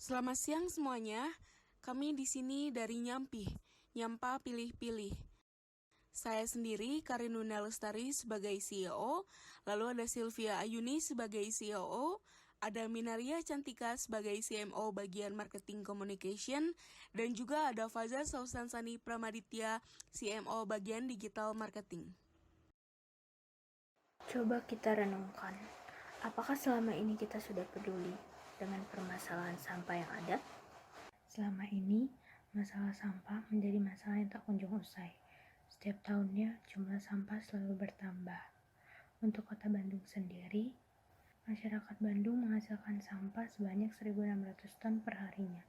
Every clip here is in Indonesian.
Selamat siang semuanya. Kami di sini dari Nyampi, Nyampa Pilih-Pilih. Saya sendiri Karinuna Lestari sebagai CEO, lalu ada Sylvia Ayuni sebagai COO, ada Minaria Cantika sebagai CMO bagian Marketing Communication, dan juga ada Faza Sausansani Pramaditya, CMO bagian Digital Marketing. Coba kita renungkan, apakah selama ini kita sudah peduli dengan permasalahan sampah yang ada? Selama ini, masalah sampah menjadi masalah yang tak kunjung usai. Setiap tahunnya, jumlah sampah selalu bertambah. Untuk kota Bandung sendiri, masyarakat Bandung menghasilkan sampah sebanyak 1.600 ton per harinya.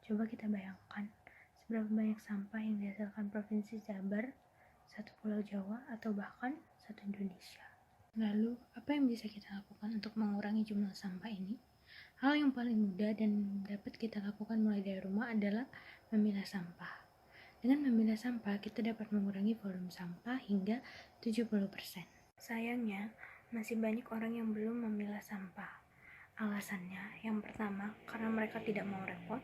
Coba kita bayangkan, seberapa banyak sampah yang dihasilkan Provinsi Jabar, satu Pulau Jawa, atau bahkan satu Indonesia. Lalu, apa yang bisa kita lakukan untuk mengurangi jumlah sampah ini? Hal yang paling mudah dan dapat kita lakukan mulai dari rumah adalah memilah sampah. Dengan memilah sampah, kita dapat mengurangi volume sampah hingga 70%. Sayangnya, masih banyak orang yang belum memilah sampah. Alasannya, yang pertama, karena mereka tidak mau repot.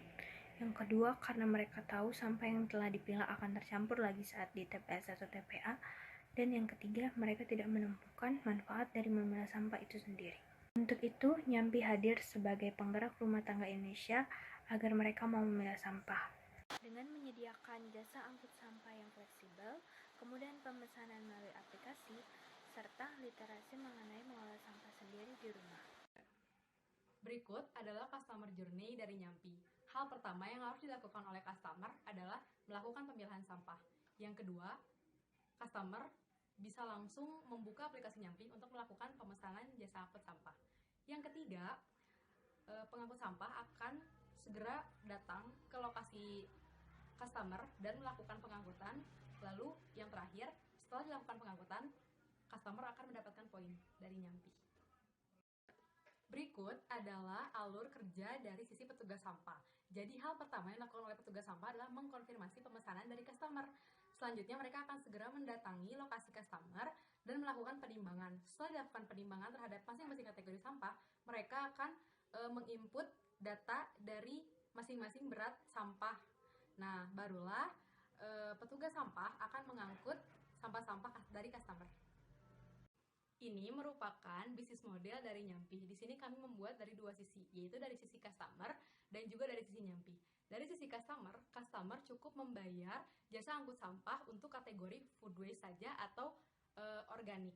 Yang kedua, karena mereka tahu sampah yang telah dipilah akan tercampur lagi saat di TPS atau TPA. Dan yang ketiga, mereka tidak menemukan manfaat dari memilah sampah itu sendiri. Untuk itu, Nyampi hadir sebagai penggerak rumah tangga Indonesia agar mereka mau memilah sampah. Dengan menyediakan jasa angkut sampah yang fleksibel, kemudian pemesanan melalui aplikasi, serta literasi mengenai mengolah sampah sendiri di rumah. Berikut adalah customer journey dari Nyampi. Hal pertama yang harus dilakukan oleh customer adalah melakukan pemilahan sampah. Yang kedua, customer bisa langsung membuka aplikasi Nyampi untuk melakukan pemesanan jasa angkut sampah. Yang ketiga, pengangkut sampah akan segera datang ke lokasi customer dan melakukan pengangkutan. Lalu yang terakhir, setelah dilakukan pengangkutan, customer akan mendapatkan poin dari Nyampi. Berikut adalah alur kerja dari sisi petugas sampah. Jadi hal pertama yang dilakukan oleh petugas sampah adalah mengkonfirmasi pemesanan dari customer. Selanjutnya mereka akan segera mendatangi lokasi customer dan melakukan penimbangan. Setelah dilakukan penimbangan terhadap masing-masing kategori sampah, mereka akan menginput data dari masing-masing berat sampah. Nah, barulah petugas sampah akan mengangkut sampah-sampah dari customer. Ini merupakan bisnis model dari Nyampi. Di sini kami membuat dari dua sisi, yaitu dari sisi customer dan juga dari sisi Nyampi. Dari sisi customer cukup membayar jasa angkut sampah untuk kategori food waste saja atau organik.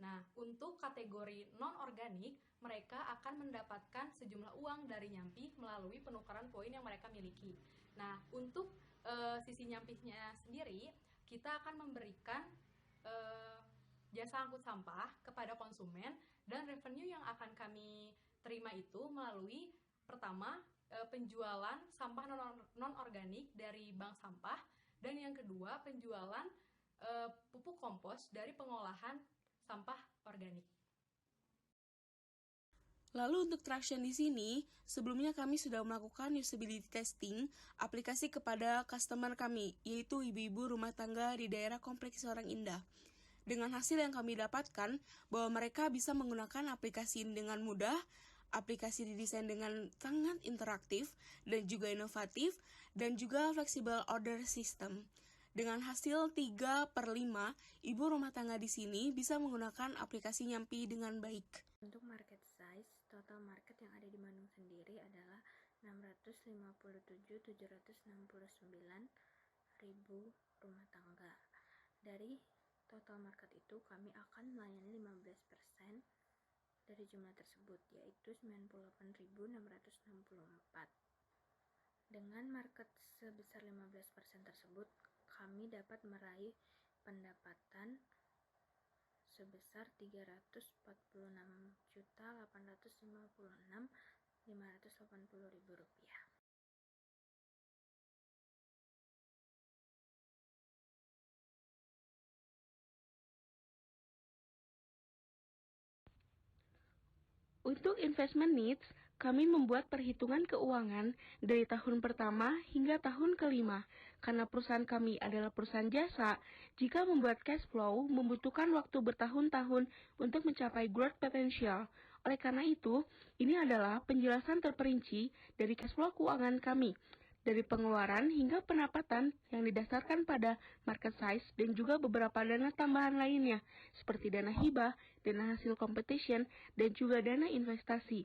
Nah, untuk kategori non-organik, mereka akan mendapatkan sejumlah uang dari Nyampi melalui penukaran poin yang mereka miliki. Nah, untuk sisi Nyampinya sendiri, kita akan memberikan jasa angkut sampah kepada konsumen, dan revenue yang akan kami terima itu melalui pertama penjualan sampah non-organik dari bank sampah, dan yang kedua penjualan pupuk kompos dari pengolahan sampah organik. Lalu untuk traction di sini, sebelumnya kami sudah melakukan usability testing aplikasi kepada customer kami, yaitu ibu-ibu rumah tangga di daerah Kompleks Orang Indah. Dengan hasil yang kami dapatkan, bahwa mereka bisa menggunakan aplikasi ini dengan mudah, aplikasi didesain dengan sangat interaktif dan juga inovatif, dan juga flexible order system. Dengan hasil 3/5, ibu rumah tangga di sini bisa menggunakan aplikasi Nyampi dengan baik. Untuk market size, total market yang ada di Bandung sendiri adalah 657.769.000 rumah tangga. Dari total market itu, kami akan melayani 15% dari jumlah tersebut, yaitu 98.664. Dengan market sebesar 15% tersebut, kami dapat meraih pendapatan sebesar Rp346.856.580.000. Untuk investment needs, kami membuat perhitungan keuangan dari tahun pertama hingga tahun kelima. Karena perusahaan kami adalah perusahaan jasa, jika membuat cash flow membutuhkan waktu bertahun-tahun untuk mencapai growth potential. Oleh karena itu, ini adalah penjelasan terperinci dari cash flow keuangan kami, dari pengeluaran hingga pendapatan yang didasarkan pada market size dan juga beberapa dana tambahan lainnya, seperti dana hibah, dana hasil competition, dan juga dana investasi.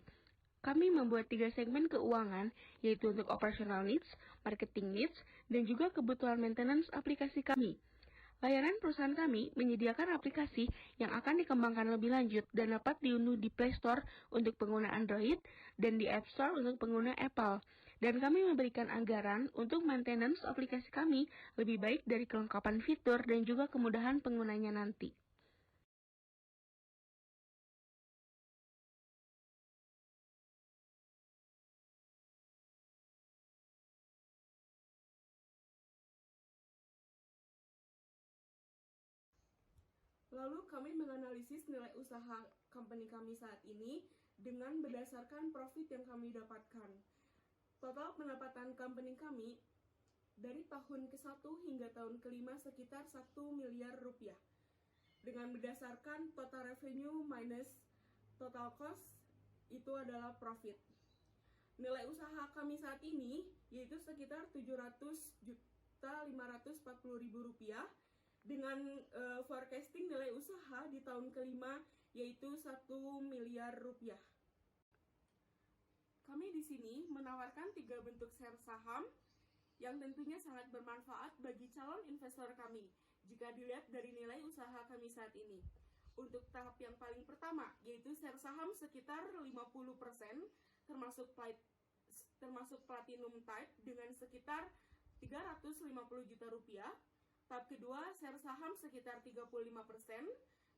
Kami membuat 3 segmen keuangan, yaitu untuk operational needs, marketing needs, dan juga kebutuhan maintenance aplikasi kami. Layanan perusahaan kami menyediakan aplikasi yang akan dikembangkan lebih lanjut dan dapat diunduh di Play Store untuk pengguna Android dan di App Store untuk pengguna Apple. Dan kami memberikan anggaran untuk maintenance aplikasi kami lebih baik dari kelengkapan fitur dan juga kemudahan penggunanya nanti. Lalu kami menganalisis nilai usaha company kami saat ini dengan berdasarkan profit yang kami dapatkan. Total pendapatan company kami dari tahun ke-1 hingga tahun ke-5 sekitar 1 miliar rupiah. Dengan berdasarkan total revenue minus total cost, itu adalah profit. Nilai usaha kami saat ini yaitu sekitar 700.540.000 rupiah dengan forecasting nilai usaha di tahun kelima yaitu 1 miliar rupiah. Kami di sini menawarkan 3 bentuk share saham yang tentunya sangat bermanfaat bagi calon investor kami jika dilihat dari nilai usaha kami saat ini. Untuk tahap yang paling pertama yaitu share saham sekitar 50% termasuk platinum type dengan sekitar 350 juta rupiah. Tahap kedua, share saham sekitar 35%,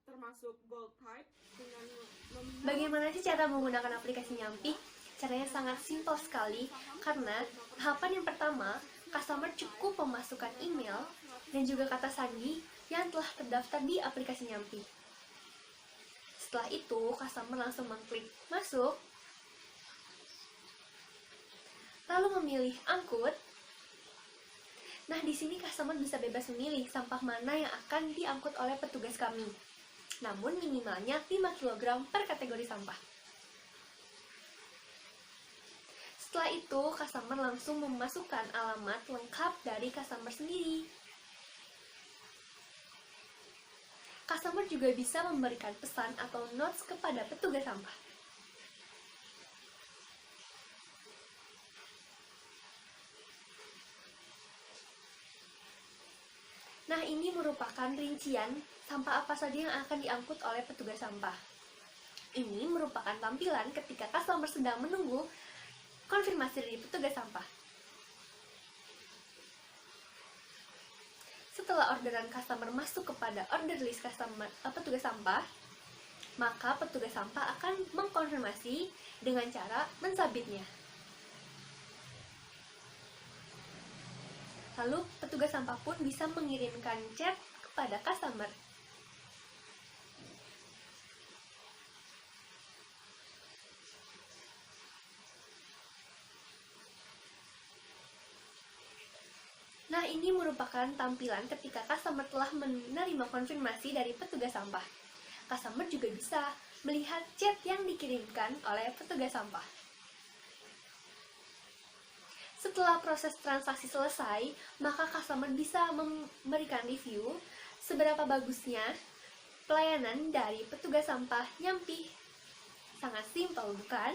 termasuk gold type dengan nominal. Bagaimana sih cara menggunakan aplikasi Nyampi? Caranya sangat simpel sekali, karena tahapan yang pertama, customer cukup memasukkan email dan juga kata sandi yang telah terdaftar di aplikasi Nyampi. Setelah itu, customer langsung mengklik masuk, lalu memilih angkut. Nah, di sini customer bisa bebas memilih sampah mana yang akan diangkut oleh petugas kami. Namun minimalnya 5 kg per kategori sampah. Setelah itu, customer langsung memasukkan alamat lengkap dari customer sendiri. Customer juga bisa memberikan pesan atau notes kepada petugas sampah. Nah, ini merupakan rincian sampah apa saja yang akan diangkut oleh petugas sampah. Ini merupakan tampilan ketika customer sedang menunggu konfirmasi dari petugas sampah. Setelah orderan customer masuk kepada order list petugas sampah, maka petugas sampah akan mengkonfirmasi dengan cara mensubmitnya. Lalu petugas sampah pun bisa mengirimkan chat kepada customer. Nah, ini merupakan tampilan ketika customer telah menerima konfirmasi dari petugas sampah. Customer juga bisa melihat chat yang dikirimkan oleh petugas sampah. Setelah proses transaksi selesai, maka customer bisa memberikan review seberapa bagusnya pelayanan dari petugas sampah Nyampi. Sangat simpel, bukan?